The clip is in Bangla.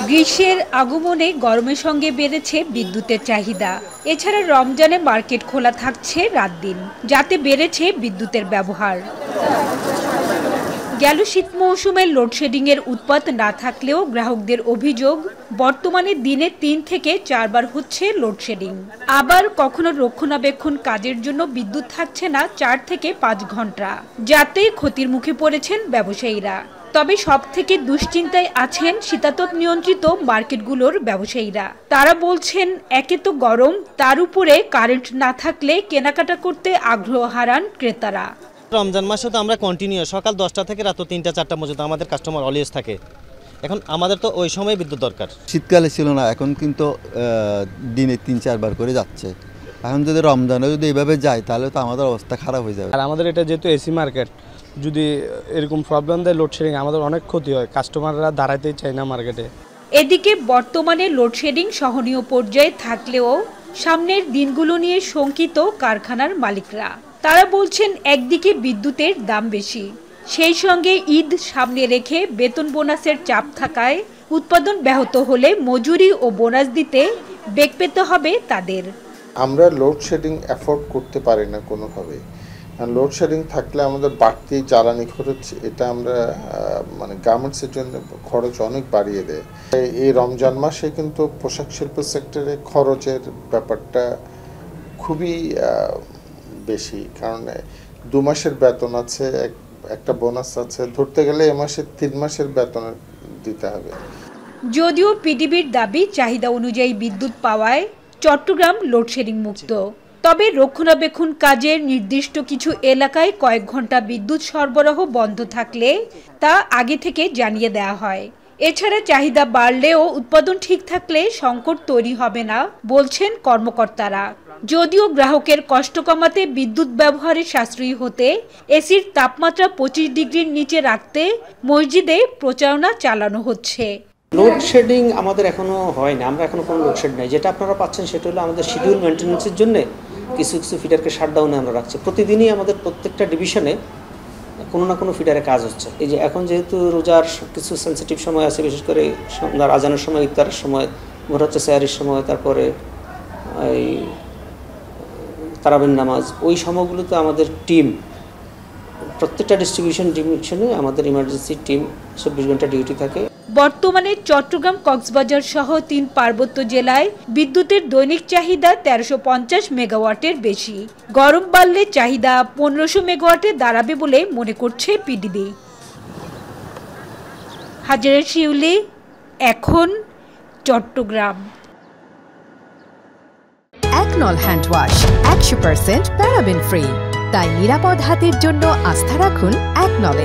গ্রীষ্মের আগমনে গরমের সঙ্গে বেড়েছে বিদ্যুতের চাহিদা। এছাড়া রমজানে মার্কেট খোলা থাকছে রাত দিন, যাতে বেড়েছে বিদ্যুতের ব্যবহার। গেল শীত মৌসুমে লোডশেডিংয়ের উৎপাত না থাকলেও গ্রাহকদের অভিযোগ, বর্তমানে দিনে ৩ থেকে ৪ বার হচ্ছে লোডশেডিং। আবার কখনো রক্ষণাবেক্ষণ কাজের জন্য বিদ্যুৎ থাকছে না ৪ থেকে ৫ ঘন্টা, যাতে ক্ষতির মুখে পড়েছেন ব্যবসায়ীরা। তবে সবথেকে দুশ্চিন্তায় আছেন শীতাতপ নিয়ন্ত্রিত মার্কেটগুলোর ব্যবসায়ীরা। তারা বলছেন, একে তো গরম, তার উপরে কারেন্ট না থাকলে কেনাকাটা করতে আগ্রহ হারান ক্রেতারা। রমজান মাসে তো আমরা কন্টিনিউ সকাল 10টা থেকে রাত 3টা 4টা পর্যন্ত আমাদের কাস্টমার অলওয়েজ থাকে। এখন আমাদের তো ওই সময় বিদ্যুৎ দরকার। শীতকালে ছিল না, এখন কিন্তু দিনে ৩-৪ বার করে যাচ্ছে। এখন যদি রমজানে যদি এইভাবে যায় তাহলে তো আমাদের অবস্থা খারাপ হয়ে যাবে। আর আমাদের এটা যেহেতু এসি মার্কেট, যদি এরকম প্রবলেম দেয় লোডশেডিং, আমাদের অনেক ক্ষতি হয়, কাস্টমাররা দাঁড়াতেই চায় না মার্কেটে। এদিকে বর্তমানে লোডশেডিং সহনীয় পর্যায়ে থাকলেও সামনের দিনগুলো নিয়ে শঙ্কিত কারখানার মালিকরা। তারা বলছেন, একদিকে বিদ্যুতের দাম বেশি, সেই সঙ্গে ঈদ সামনে রেখে বেতন বোনাসের চাপ থাকায় উৎপাদন ব্যাহত হলে মজুরি ও বোনাস দিতে বেগ পেতে হবে তাদের। আমরা লোডশেডিং অ্যাফোর্ড করতে পারি না কোনোভাবে। লোডশেডিং থাকলে আমাদের বাড়তি জ্বালানি খরচ, এটা আমরা গার্মেন্টসের জন্য খরচ অনেক বাড়িয়ে দেয়। এই রমজান মাসে কিন্তু পোশাক শিল্প সেক্টরে খরচের ব্যাপারটা খুবই বেশি, কারণ 2 মাসের বেতন আছে, একটা বোনাস আছে, ধরতে গেলে এ মাসে 3 মাসের বেতন দিতে হবে। যদিও পিডিবির দাবি, চাহিদা অনুযায়ী বিদ্যুৎ পাওয়ায় চট্টগ্রাম লোডশেডিং মুক্ত। তবে রক্ষণাবেক্ষণ কাজের নির্দিষ্ট কিছু এলাকায় কয়েক ঘন্টা বিদ্যুৎ সরবরাহ বন্ধ থাকলে তা আগে থেকে জানিয়ে দেওয়া হয়। এছাড়া চাহিদা বাড়লেও উৎপাদন ঠিক থাকলে সংকট তৈরি হবে না বলছেন কর্মকর্তারা। যদিও গ্রাহকের কষ্ট কমাতে বিদ্যুৎ ব্যবহারে সাশ্রয়ী হতে এসির তাপমাত্রা 25 ডিগ্রির নিচে রাখতে মসজিদে প্রচারণা চালানো হচ্ছে। লোডশেডিং আমাদের এখনো হয় না, আমরা এখনো কোনো লোডশেড নাই। যেটা আপনারা পাচ্ছেন সেটা হলো আমাদের শিডিউল মেনটেন্যান্সের জন্য কিছু কিছু ফিডারকে শাটডাউনে আমরা রাখছি। প্রতিদিনই আমাদের প্রত্যেকটা ডিভিশনে কোনো না কোনো ফিডারে কাজ হচ্ছে। এই যে এখন যেহেতু রোজার কিছু সেন্সিটিভ সময় আছে, বিশেষ করে সন্ধ্যার আজানের সময়, ইফতারের সময়, ভোর হচ্ছে সেহরির সময়, তারপরে এই তারাবির নামাজ, ওই সময়গুলোতে আমাদের টিম, প্রত্যেকটা ডিস্ট্রিবিউশন ডিভিশনে আমাদের ইমার্জেন্সি টিম 24 ঘন্টা ডিউটি থাকে। বর্তমানে চট্টগ্রাম, কক্সবাজার সহ 3 পার্বত্য জেলায় বিদ্যুতের দৈনিক চাহিদা 1350 মেগাওয়াটের বেশি। গরম বাড়লে চাহিদা 1500 মেগাওয়াটে দাঁড়াবে বলে মনে করছে পিডিবি। হাজারে শিউলি, এখন, চট্টগ্রাম। একনল হ্যান্ড ওয়াশ 100% প্যারাবেন ফ্রি, তাই নিরাপদ হাতের জন্য আস্থা রাখুন একনলে।